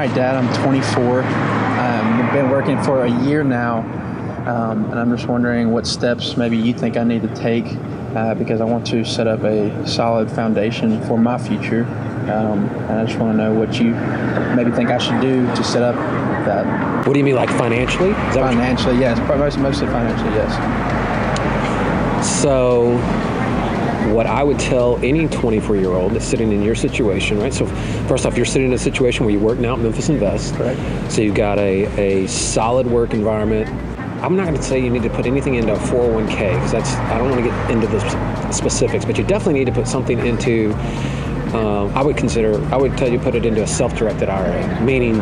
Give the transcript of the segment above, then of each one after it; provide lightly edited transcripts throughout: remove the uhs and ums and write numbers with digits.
my dad. I'm 24. I've been working for a year now, and I'm just wondering what steps maybe you think I need to take because I want to set up a solid foundation for my future. And I just want to know what you maybe think I should do to set up that. What do you mean, like financially? Is that financially, yes. Mostly financially, yes. So what I would tell any 24-year-old that's sitting in your situation, right? So first off, you're sitting in a situation where you work now at Memphis Invest. Correct. So you've got a solid work environment. I'm not going to say you need to put anything into a 401k because I don't want to get into the specifics, but you definitely need to put something into, I would tell you put it into a self-directed IRA, meaning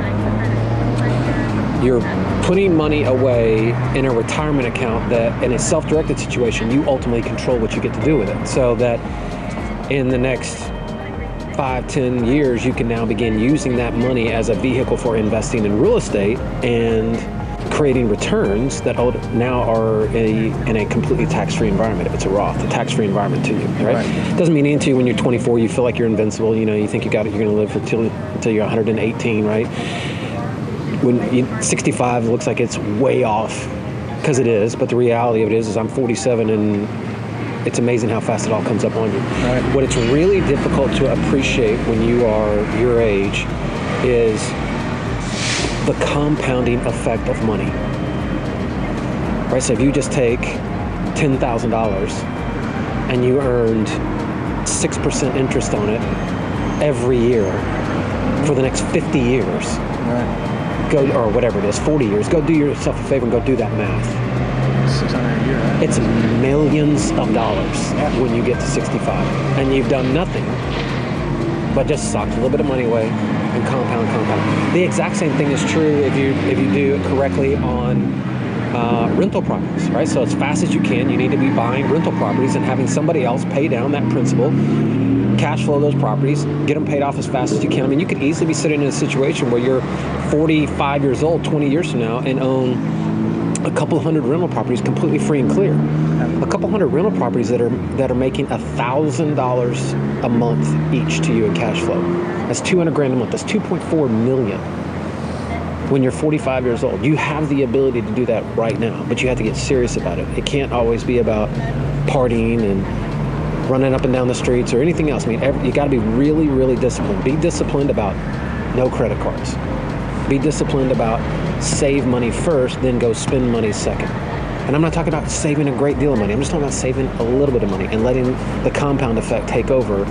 you're putting money away in a retirement account that in a self-directed situation, you ultimately control what you get to do with it. So that in the next 5-10 years, you can now begin using that money as a vehicle for investing in real estate and creating returns that now are in a completely tax-free environment. If it's a Roth, a tax-free environment to you, right? It doesn't mean anything to you when you're 24. You feel like you're invincible. You know, you think you got it. You're going to live until you're 118, right? When 65 looks like it's way off, because it is. But the reality of it is I'm 47, and it's amazing how fast it all comes up on you. Right. What it's really difficult to appreciate when you are your age is the compounding effect of money. Right? So if you just take $10,000 and you earned 6% interest on it every year for the next 50 years, Right. Or whatever it is, 40 years, go do yourself a favor and go do that math. $600 a year, right? It's millions of dollars when you get to 65. And you've done nothing but just socked a little bit of money away and compound. The exact same thing is true if you do it correctly on rental properties, right? So as fast as you can, you need to be buying rental properties and having somebody else pay down that principal, cash flow those properties, get them paid off as fast as you can. I mean, you could easily be sitting in a situation where you're 45 years old, 20 years from now, and own a couple hundred rental properties completely free and clear. A couple hundred rental properties that are making $1,000 a month each to you in cash flow. That's $200,000 a month. That's $2.4 million. When you're 45 years old, you have the ability to do that right now, but you have to get serious about it. It can't always be about partying and running up and down the streets or anything else. I mean, you got to be really, really disciplined. Be disciplined about no credit cards. Be disciplined about save money first, then go spend money second. And I'm not talking about saving a great deal of money. I'm just talking about saving a little bit of money and letting the compound effect take over,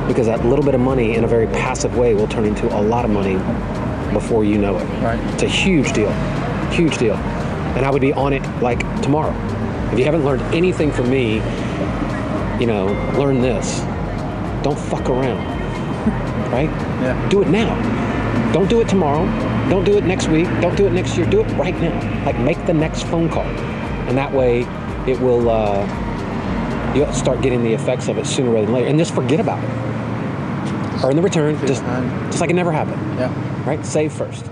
because that little bit of money in a very passive way will turn into a lot of money before you know it. Right. It's a huge deal. And I would be on it like tomorrow. If you haven't learned anything from me, learn this. Don't fuck around, right? Yeah. Do it now. Don't do it tomorrow. Don't do it next week. Don't do it next year. Do it right now. Like, make the next phone call. And that way it will, you'll start getting the effects of it sooner rather than later. And just forget about it. Earn the return, just like it never happened. Yeah. Right? Save first.